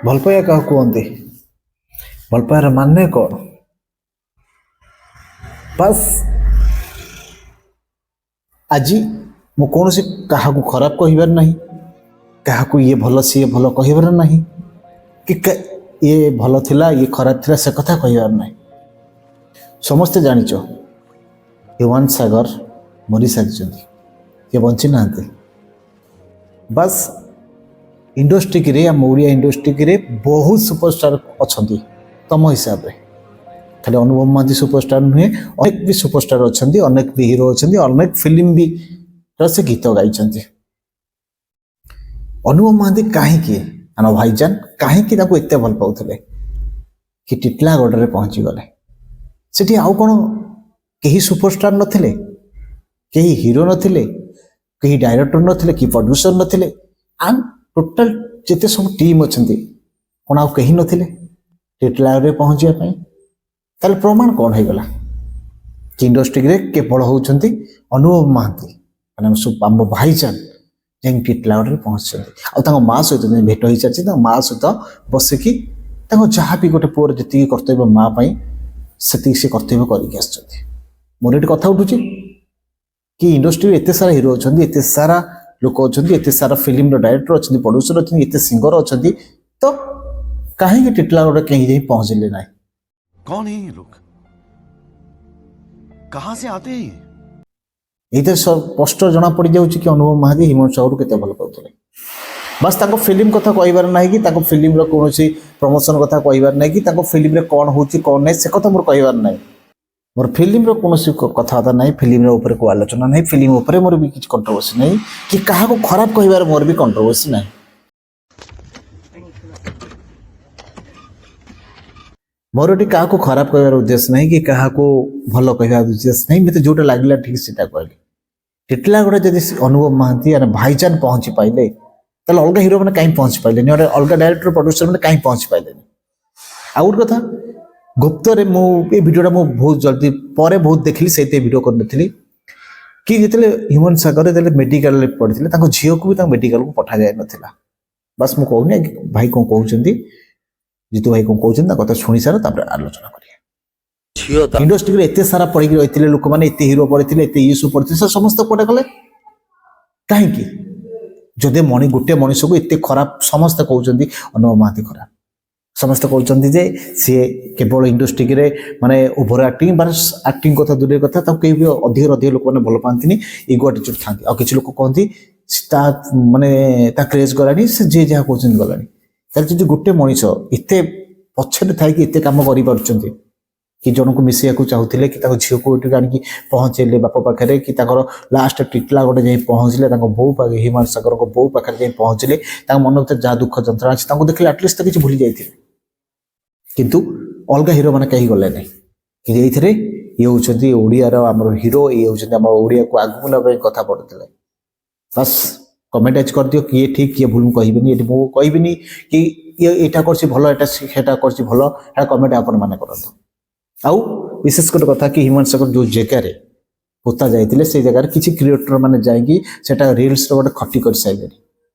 ଭଲ ପାଇବା କାହାକୁ କୁହନ୍ତି? ଭଲ ପାଇବାର ମାନେ କ'ଣ? ବାସ୍ ଆଜି ମୁଁ କୌଣସି କାହାକୁ ଖରାପ କହିବାର ନାହିଁ, କାହାକୁ ଇଏ ଭଲ ସିଏ ଭଲ କହିବାର ନାହିଁ, କି ଇଏ ଭଲ ଥିଲା ଇଏ ଖରାପ ଥିଲା ସେ କଥା କହିବାର ନାହିଁ। ସମସ୍ତେ ଜାଣିଛ ହ୍ୟୁମାନ ସାଗର ମରିସାରିଛନ୍ତି, କିଏ ବଞ୍ଚି ନାହାନ୍ତି। ବାସ୍ ଇଣ୍ଡଷ୍ଟ୍ରିରେ ଆମ ଓଡ଼ିଆ ଇଣ୍ଡଷ୍ଟ୍ରିରେ ବହୁତ ସୁପରଷ୍ଟାର ଅଛନ୍ତି ତମ ହିସାବରେ। ଖାଲି ଅନୁଭବ ମହାନ୍ତି ସୁପରଷ୍ଟାର ନୁହେଁ, ଅନେକ ବି ସୁପରଷ୍ଟାର ଅଛନ୍ତି, ଅନେକ ବି ହିରୋ ଅଛନ୍ତି, ଅନେକ ଫିଲ୍ମ ବି ସେ ଗୀତ ଗାଇଛନ୍ତି। ଅନୁଭବ ମହାନ୍ତି କାହିଁକି ଆମ ଭାଇଜାନ କାହିଁକି ତାକୁ ଏତେ ଭଲ ପାଉଥିଲେ କି ଟିଟଲାଗଡ଼ରେ ପହଞ୍ଚିଗଲେ? ସେଠି ଆଉ କ'ଣ କେହି ସୁପରଷ୍ଟାର ନଥିଲେ, କେହି ହିରୋ ନଥିଲେ, କେହି ଡାଇରେକ୍ଟର ନଥିଲେ, କି ପ୍ରଡ୍ୟୁସର ନଥିଲେ, ଆଣ୍ଡ ଟୋଟାଲ ଯେତେ ସବୁ ଟିମ୍ ଅଛନ୍ତି କ'ଣ ଆଉ କେହି ନଥିଲେ ଟିଟଲାଗଡ଼ରେ ପହଞ୍ଚିବା ପାଇଁ? ତାହେଲେ ପ୍ରମାଣ କ'ଣ ହେଇଗଲା କି ଇଣ୍ଡଷ୍ଟ୍ରିରେ କେବଳ ହେଉଛନ୍ତି ଅନୁଭବ ମହାନ୍ତି, ମାନେ ଆମ ଭାଇଜାନ ଯାଇକି ଟିଟଲାଗଡ଼ରେ ପହଞ୍ଚିଛନ୍ତି। ଆଉ ତାଙ୍କ ମା ସହିତ ଭେଟ ହେଇସାରିଛି, ତାଙ୍କ ମା ସହିତ ବସିକି ତାଙ୍କ ଯାହା ବି ଗୋଟେ ପୁଅର ଯେତିକି କର୍ତ୍ତବ୍ୟ ମା ପାଇଁ ସେତିକି ସେ କର୍ତ୍ତବ୍ୟ କରିକି ଆସିଛନ୍ତି। ମୋର ଏଠି କଥା ଉଠୁଛି କି ଇଣ୍ଡଷ୍ଟ୍ରିରେ ଏତେ ସାରା ହିରୋ ଅଛନ୍ତି, ଏତେ ସାରା ଲୋକ ଅଛନ୍ତି, ଏତେ ସାରା ଫିଲ୍ମର ଡାଇରେକ୍ଟର ଅଛନ୍ତି, ପ୍ରଡ୍ୟୁସର ଅଛନ୍ତି, ଏତେ ସିଙ୍ଗର ଅଛନ୍ତି, ତ କାହିଁକି ଟିଟଲାଗଡ଼ରେ କେହି ଯାଇ ପହଞ୍ଚିଲେ ନାହିଁ? कौन है ये लोग? कहां से आते हैं ये? ଏଇଥିରେ ସ୍ପଷ୍ଟ ଜଣା ପଡ଼ିଯାଉଛି କି ଅନୁଭବ ମହାନ୍ତି ହ୍ୟୁମାନ ସାଗରକୁ କେତେ ଭଲ ପାଉଥିଲେ। ବାସ୍ ତାଙ୍କ ଫିଲ୍ମ କଥା କହିବାର ନାହିଁ, କି ତାଙ୍କ ଫିଲ୍ମର କୌଣସି ପ୍ରମୋସନ କଥା କହିବାର ନାହିଁ, କି ତାଙ୍କ ଫିଲ୍ମରେ କ'ଣ ହେଉଛି କ'ଣ ନାହିଁ ସେ କଥା ମୋର କହିବାର ନାହିଁ। ମୋର ଫିଲ୍ମର କୌଣସି କଥାବାର୍ତ୍ତା ନାହିଁ, ଫିଲ୍ମର ଉପରେ କେଉଁ ଆଲୋଚନା ନାହିଁ, ଫିଲ୍ମ ଉପରେ ମୋର ବି କିଛି କଣ୍ଟ୍ରୋଭର୍ସି ନାହିଁ, କି କାହାକୁ ଖରାପ କହିବାର ମୋର ବି କଣ୍ଟ୍ରୋଭର୍ସି ନାହିଁ। ମୋର ଏଠି କାହାକୁ ଖରାପ କହିବାର ଉଦ୍ଦେଶ୍ୟ ନାହିଁ, କି କାହାକୁ ଭଲ କହିବାର ଉଦ୍ଦେଶ୍ୟ ନାହିଁ। ମୋତେ ଯେଉଁଟା ଲାଗିଲା ଠିକ୍ ସେଇଟା କହିଲି। ଟିଟଲାଗଡ଼ରେ ଯଦି ଅନୁଭବ ମହାନ୍ତି ଭାଇଜାନ ପହଞ୍ଚି ପାଇଲେ, ତାହେଲେ ଅଲଗା ହିରୋ ମାନେ କାହିଁ ପହଞ୍ଚି ପାଇଲେନି? ଅଲଗା ଡାଇରେକ୍ଟର ପ୍ରଡ୍ୟୁସର ମାନେ କାହିଁ ପହଞ୍ଚି ପାଇଲେନି? ଆଉ ଗୋଟେ କଥା, ଗୁପ୍ତରେ ମୁଁ ଏ ଭିଡ଼ିଓଟା ମୁଁ ବହୁତ ଜଲ୍ଦି ପରେ ବହୁତ ଦେଖିଲି, ସେଇଥିପାଇଁ ଭିଡ଼ିଓ କରିନଥିଲି। କି ଯେତେବେଳେ ହ୍ୟୁମାନ ସାଗର ଯେତେବେଳେ ମେଡିକାଲରେ ପଡ଼ିଥିଲେ, ତାଙ୍କ ଝିଅକୁ ବି ତାଙ୍କ ମେଡିକାଲକୁ ପଠାଯାଇନଥିଲା। ବାସ୍ ମୁଁ କହୁନି ଭାଇ କ'ଣ କହୁଛନ୍ତି, ଜିତୁ ଭାଇ କ'ଣ କହୁଛନ୍ତି ତା କଥା ଶୁଣି ସାର, ତାପରେ ଆଲୋଚନା କରିବା। ଇଣ୍ଡଷ୍ଟ୍ରିରେ ଏତେ ସାରା ପଡ଼ିକି ରହିଥିଲେ ଲୋକମାନେ, ଏତେ ହିରୋ ପଡ଼ିଥିଲେ, ଏତେ ଇଏ ସବୁ ପଡ଼ିଥିଲେ, ସେ ସମସ୍ତେ କୁଆଡ଼େ ଗଲେ କାହିଁକି? ଯଦି ଗୋଟେ ମଣିଷକୁ ଏତେ ଖରାପ ସମସ୍ତେ କହୁଛନ୍ତି, ଅନୁଭବ ମହାନ୍ତି ଖରାପ, ସମସ୍ତେ କହୁଛନ୍ତି ଯେ ସିଏ କେବଳ ଇଣ୍ଡଷ୍ଟ୍ରିରେ ମାନେ ଓଭର ଆକ୍ଟିଂ, ମାନେ ଆକ୍ଟିଂ କଥା ଦୂରରେ କଥା, ତାକୁ କେହି ବି ଅଧିକ ଲୋକମାନେ ଭଲ ପାଆନ୍ତିନି, ଇଗୋ ଆଟିଚ୍ୟୁଡ୍ ଥାନ୍ତି। ଆଉ କିଛି ଲୋକ କହନ୍ତି ତା ମାନେ ତା କ୍ରେଜ୍ ଗଲାଣି, ସେ ଯିଏ ଯାହା କହୁଛନ୍ତି ଗଲାଣି। ତାହେଲେ ଯଦି ଗୋଟେ ମଣିଷ ଏତେ ପଛରେ ଥାଇକି ଏତେ କାମ କରିପାରୁଛନ୍ତି, କି ଜଣକୁ ମିଶିବାକୁ ଚାହୁଁଥିଲେ, କି ତାଙ୍କ ଝିଅକୁ ଏଠିକି ଆଣିକି ପହଞ୍ଚେଇଲେ ବାପ ପାଖରେ, କି ତାଙ୍କର ଲାଷ୍ଟ ଟିଟଲାଗଡ଼ ଯାଇ ପହଞ୍ଚିଲେ, ତାଙ୍କ ବୋଉ ପାଖରେ ହ୍ୟୁମାନ ସାଗରଙ୍କ ବୋଉ ପାଖରେ ଯାଇ ପହଞ୍ଚିଲେ, ତାଙ୍କ ମନ ଭିତରେ ଯାହା ଦୁଃଖ ଯନ୍ତ୍ରଣା ଅଛି ତାଙ୍କୁ ଦେଖିଲେ ଆଟଲିଷ୍ଟ ତ କିଛି ଭୁଲି ଯାଇଥିଲେ। କିନ୍ତୁ ଅଲଗା ହିରୋ ମାନେ କେହି ଗଲେ ନାହିଁ। କିନ୍ତୁ ଏଇଥିରେ ଇଏ ହେଉଛନ୍ତି ଓଡ଼ିଆର ଆମର ହିରୋ, ଇଏ ହେଉଛନ୍ତି ଆମ ଓଡ଼ିଆକୁ ଆଗକୁ ନେବା ପାଇଁ କଥା ପଢ଼ୁଥିଲେ। ବାସ୍ କମେଣ୍ଟ ଆଜି କରିଦିଅ, କିଏ ଠିକ୍ କିଏ ଭୁଲ ମୁଁ କହିବିନି। ଏଠି ମୁଁ କହିବିନି କି ଇଏ ଏଇଟା କରିଛି ଭଲ, ଏଇଟା ସେଟା କରିଛି ଭଲ, ଏଇଟା କମେଣ୍ଟ ଆପଣମାନେ କରନ୍ତୁ। ଆଉ ବିଶେଷ ଗୋଟେ କଥା କି ହ୍ୟୁମାନ ସାଗର ଯେଉଁ ଜାଗାରେ ପୋତା ଯାଇଥିଲେ, ସେଇ ଜାଗାରେ କିଛି କ୍ରିଏଟର ମାନେ ଯାଇକି ସେଟା ରିଲ୍ସର ଗୋଟେ ଖଟି କରିସାରିଲେଣି।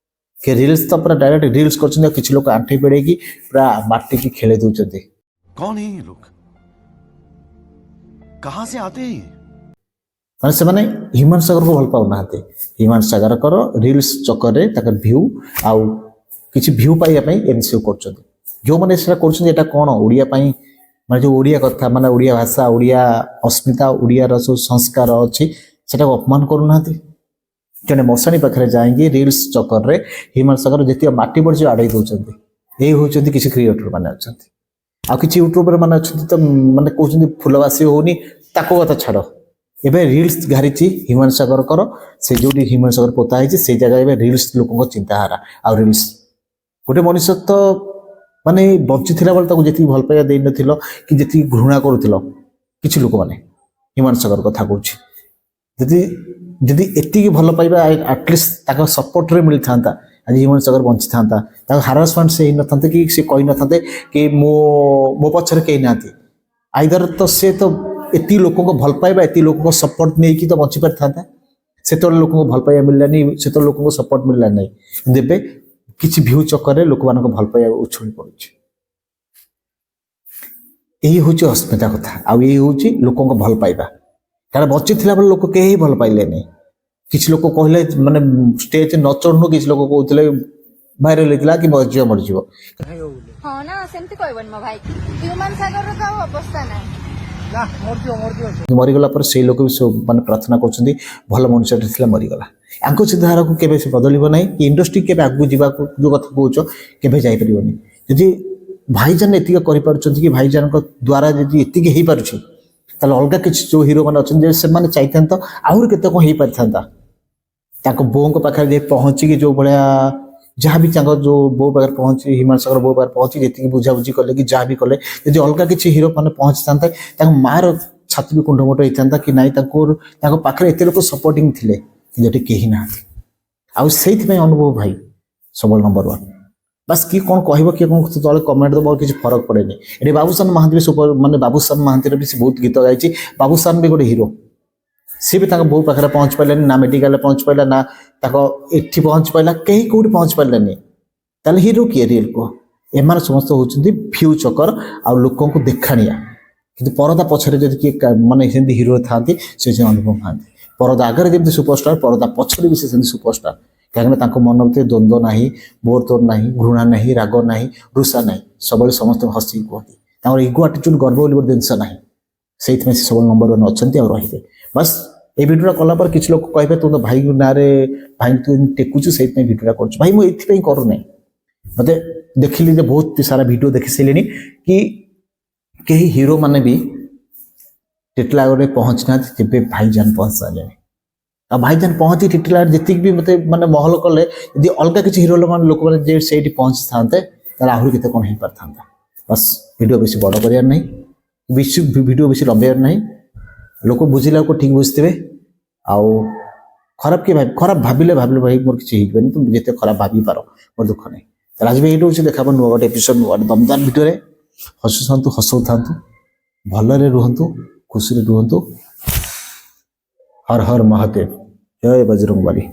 କି ରିଲ୍ସ ତ ପୁରା ଡାଇରେକ୍ଟ ରିଲ୍ସ କରୁଛନ୍ତି, ଆଉ କିଛି ଲୋକ ଆଣ୍ଠେଇ ପେଡ଼େଇକି ପୁରା ମାଟିକି ଖେଳେଇ ଦେଉଛନ୍ତି। कौन है ये लोग? कहां से आते हैं ये? ମାନେ ସେମାନେ ହ୍ୟୁମାନ ସାଗରକୁ ଭଲ ପାଉନାହାନ୍ତି। ହ୍ୟୁମାନ ସାଗରଙ୍କର ରିଲ୍ସ ଚକରରେ ତାଙ୍କର ଭ୍ୟୁ ଆଉ କିଛି ଭ୍ୟୁ ପାଇବା ପାଇଁ ଏମିତି ସବୁ କରୁଛନ୍ତି। ଯେଉଁମାନେ ସେଟା କରୁଛନ୍ତି ଏଇଟା କ'ଣ ଓଡ଼ିଆ ପାଇଁ, ମାନେ ଯେଉଁ ଓଡ଼ିଆ କଥା, ମାନେ ଓଡ଼ିଆ ଭାଷା, ଓଡ଼ିଆ ଅସ୍ମିତା, ଓଡ଼ିଆର ସବୁ ସଂସ୍କାର ଅଛି, ସେଟାକୁ ଅପମାନ କରୁନାହାନ୍ତି। ଜଣେ ମଶାଣି ପାଖରେ ଯାଇକି ରିଲ୍ସ ଚକରରେ ହ୍ୟୁମାନ ସାଗର ଯେତିକି ମାଟି ପଡ଼ିଛି ଆଡ଼େଇ ଦେଉଛନ୍ତି। ଏଇ ହେଉଛନ୍ତି କିଛି କ୍ରିଏଟର ମାନେ ଅଛନ୍ତି। ଆଉ କିଛି ୟୁଟ୍ୟୁବର ମାନେ ଅଛନ୍ତି ତ ମାନେ କହୁଛନ୍ତି ଫୁଲବାସୀ ହେଉନି, ତାକୁ କଥା ଛାଡ଼। ଏବେ ରିଲ୍ସ ଘାରିଛି ହ୍ୟୁମାନ ସାଗରଙ୍କର, ସେ ଯେଉଁଠି ହ୍ୟୁମାନ ସାଗର ପୋତା ହେଇଛି ସେଇ ଜାଗାରେ ଏବେ ରିଲ୍ସ ଲୋକଙ୍କ ଚିନ୍ତାଧାରା। ଆଉ ରିଲ୍ସ ଗୋଟେ ମଣିଷ ତ ମାନେ ବଞ୍ଚିଥିଲା ବେଳେ ତାକୁ ଯେତିକି ଭଲ ପାଇବା ଦେଇନଥିଲ, କି ଯେତିକି ଘୃଣା କରୁଥିଲ କିଛି ଲୋକମାନେ, ହ୍ୟୁମାନ ସାଗର କଥା କହୁଛି, ଯଦି ଏତିକି ଭଲ ପାଇବା ଆଟଲିଷ୍ଟ ତାଙ୍କ ସପୋର୍ଟରେ ମିଳିଥାନ୍ତା, ଆଜି ହ୍ୟୁମାନ ସାଗର ବଞ୍ଚିଥାନ୍ତା। ତାଙ୍କ ହାରାସମେଣ୍ଟ ସେ ହେଇନଥାନ୍ତେ, କି ସେ କହିନଥାନ୍ତେ କି ମୋ ପଛରେ କେହି ନାହାନ୍ତି। ଆଇଦର ତ ସେ ତ ଏତିକି ଲୋକଙ୍କ ଭଲ ପାଇବା, ଏତିକି ଲୋକଙ୍କ ସପୋର୍ଟ ନେଇକି ତ ବଞ୍ଚି ପାରିଥାନ୍ତା। ସେତେବେଳେ ଲୋକଙ୍କୁ ଭଲ ପାଇବା ମିଳିଲାନି, ସେତେବେଳେ ଲୋକଙ୍କୁ ସପୋର୍ଟ ମିଳିଲା ନାହିଁ। କିନ୍ତୁ ଏବେ କିଛି ଭ୍ୟୁ ଚକରରେ ଲୋକମାନଙ୍କ ଭଲ ପାଇବା ଉଛୁଳି ପଡୁଛି। ଏହି ହେଉଛି ଅସ୍ମିତା କଥା, ଆଉ ଏଇ ହେଉଛି ଲୋକଙ୍କ ଭଲ ପାଇବା। କାରଣ ବଞ୍ଚିଥିଲା ବେଳେ ଲୋକ କେହି ଭଲ ପାଇଲେନି। କିଛି ଲୋକ କହିଲେ ମାନେ ଷ୍ଟେଜ ନ ଚଢୁନୁ, କିଛି ଲୋକ କହୁଥିଲେ ଭାଇରାଲ ହେଇଥିଲା କି ଝିଅ ମରିଯିବ। ହଁ ନା ସେମିତି କହିବନି ମୋ ଭାଇ, ହ୍ୟୁମାନ ସାଗରର ତ ଆଉ ଅବସ୍ଥା ନାହିଁ। ମରିଗଲା ପରେ ସେଇ ଲୋକ ବି ମାନେ ପ୍ରାର୍ଥନା କରୁଛନ୍ତି ଭଲ ମଣିଷଟେ ଥିଲା ମରିଗଲା। ୟାଙ୍କ ଚିନ୍ତାଧାରାକୁ କେବେ ସେ ବଦଳିବ ନାହିଁ, କି ଇଣ୍ଡଷ୍ଟ୍ରି କେବେ ଆଗକୁ ଯିବାକୁ ଯୋଉ କଥା କହୁଛ କେବେ ଯାଇପାରିବନି। ଯଦି ଭାଇଜାନ ଏତିକି କରିପାରୁଛନ୍ତି, କି ଭାଇଜାନଙ୍କ ଦ୍ୱାରା ଯଦି ଏତିକି ହେଇପାରୁଛି, ତାହେଲେ ଅଲଗା କିଛି ଯୋଉ ହିରୋ ମାନେ ଅଛନ୍ତି ଯେ ସେମାନେ ଚାହିଁଥାନ୍ତ ଆହୁରି କେତେ କଣ ହେଇପାରିଥାନ୍ତା। ତାଙ୍କ ବୋଉଙ୍କ ପାଖରେ ଯାଇ ପହଞ୍ଚିକି ଯୋଉ ଭଳିଆ ଯାହା ବି ତାଙ୍କ ଯୋଉ ବୋଉ ପାଖରେ ପହଞ୍ଚି, ହ୍ୟୁମାନ ସାଗର ବୋଉ ପାଖରେ ପହଞ୍ଚି ଯେତିକି ବୁଝାବୁଝି କଲେ କି ଯାହା ବି କଲେ, ଯଦି ଅଲଗା କିଛି ହିରୋ ମାନେ ପହଞ୍ଚିଥାନ୍ତେ ତାଙ୍କ ମାଆର ଛାତି ବି କୁଣ୍ଡମୋଟ ହେଇଥାନ୍ତା କି ନାଇଁ, ତାଙ୍କ ପାଖରେ ଏତେ ଲୋକ ସପୋର୍ଟିଂ ଥିଲେ, କିନ୍ତୁ ଏଠି କେହି ନାହାନ୍ତି। ଆଉ ସେଇଥିପାଇଁ ଅନୁଭବ ଭାଇ ସବୁବେଳେ ନମ୍ବର 1। ବାସ୍ କିଏ କ'ଣ କହିବ, କିଏ କ'ଣ ତଳେ କମେଣ୍ଟ ଦେବ, କିଛି ଫରକ ପଡ଼େନି। ଏଠି ବାବୁସାନ ମହାନ୍ତି ବି ମାନେ ବାବୁସାନ ମହାନ୍ତିର ବି ସେ ବହୁତ ଗୀତ ଗାଇଛି। ବାବୁସାନ ବି ଗୋଟେ ହିରୋ। ସିଏ ବି ତାଙ୍କ ବୋଉ ପାଖରେ ପହଞ୍ଚି ପାରିଲାନି, ନା ମେଡିକାଲରେ ପହଞ୍ଚି ପାରିଲା, ନା ତାଙ୍କ ଏଠି ପହଞ୍ଚି ପାରିଲା, କେହି କୋଉଠି ପହଞ୍ଚି ପାରିଲାନି। ତାହେଲେ ହିରୋ କିଏ ରିଏଲ କୁହ? ଏମାନେ ସମସ୍ତେ ହଉଛନ୍ତି ଭ୍ୟୁ ଚକର ଆଉ ଲୋକଙ୍କୁ ଦେଖାଣିଆ। କିନ୍ତୁ ପରଦା ପଛରେ ଯଦି କିଏ ମାନେ ସେମିତି ହିରୋ ଥାନ୍ତି, ସେ ଯେ ଅନୁଭବ ମହାନ୍ତି। ପରଦା ଆଗରେ ଯେମିତି ସୁପରଷ୍ଟାର, ପରଦା ପଛରେ ବି ସେ ସେମିତି ସୁପରଷ୍ଟାର। କାହିଁକିନା ତାଙ୍କ ମନ ଭିତରେ ଦ୍ୱନ୍ଦ୍ୱ ନାହିଁ, ବୋର ତୋର ନାହିଁ, ଘୃଣା ନାହିଁ, ରାଗ ନାହିଁ, ରୁଷା ନାହିଁ। ସବୁବେଳେ ସମସ୍ତଙ୍କୁ ହସିକି କୁହନ୍ତି। ତାଙ୍କର ଇଗୋ ଆଟିଚ୍ୟୁଡ, ଗର୍ବ ବୋଲି ଗୋଟେ ଜିନିଷ ନାହିଁ। ସେଇଥିପାଇଁ ସେ ସବୁବେଳେ ନମ୍ବର 1 ଅଛନ୍ତି ଆଉ ରହିବେ। ବାସ୍ এই ଭିଡ଼ିଓଟା କଲା ପରେ କିଛି ଲୋକ କହିବେ ତୁ ତ ଭାଇ ନାଁରେ ଭାଇ ତୁ ଏମିତି ଟେକୁଛୁ, ସେଇଥିପାଇଁ ଭିଡ଼ିଓଟା କରୁଛୁ। ଭାଇ ମୁଁ ଏଇଥିପାଇଁ କରୁନାହିଁ। ମୋତେ ଦେଖିଲି ଯେ ବହୁତ ସାରା ଭିଡ଼ିଓ ଦେଖି ସାରିଲିଣି କି କେହି ହିରୋ ମାନେ ବି ଟିଟିଲାଗଡ଼ରେ ପହଞ୍ଚି ନାହାନ୍ତି, ଯେବେ ଭାଇଜାନ ପହଞ୍ଚି ସାରିଲେଣି। ଆଉ ଭାଇଜାନ ପହଞ୍ଚି ଟିଟିଲାଗଡ଼ ଯେତିକି ବି ମୋତେ ମାନେ ମହଲ କଲେ, ଯଦି ଅଲଗା କିଛି ହିରୋ ଲୋକମାନେ ଯେ ସେଇଠି ପହଞ୍ଚିଥାନ୍ତେ, ତାହେଲେ ଆହୁରି କେତେ କ'ଣ ହେଇପାରିଥାନ୍ତା। ବାସ୍ ଭିଡ଼ିଓ ବେଶୀ ବଡ଼ କରିବାର ନାହିଁ, ଭିଡ଼ିଓ ବେଶୀ ଲମ୍ବେଇବାର ନାହିଁ। ଲୋକ ବୁଝିଲା ବେଳକୁ ଠିକ୍ ବୁଝିଥିବେ। ଆଉ ଖରାପ କିଏ ଖରାପ ଭାବିଲେ ଭାଇ ମୋର କିଛି ହେଇଯିବନି, তুমি ଯେତେ ଖରାପ ଭାବି ପାର, ମୋର ଦୁଃଖ ନାହିଁ। ତାହେଲେ ଆଜି ବି ଏଇଠି ହେଉଛି, ଦେଖାବ ନୂଆ ଗୋଟେ ଏପିସୋଡ, ନୂଆ ଗୋଟେ ଦମଦାର ଭିଡ଼ିଓରେ। ହସୁଥାନ୍ତୁ, ହସଉଥାନ୍ତୁ, ଭଲରେ ରୁହନ୍ତୁ, ଖୁସିରେ ରୁହନ୍ତୁ। ହର ହର ମହାଦେବ, ଜୟ ବଜରଙ୍ଗବାଲି।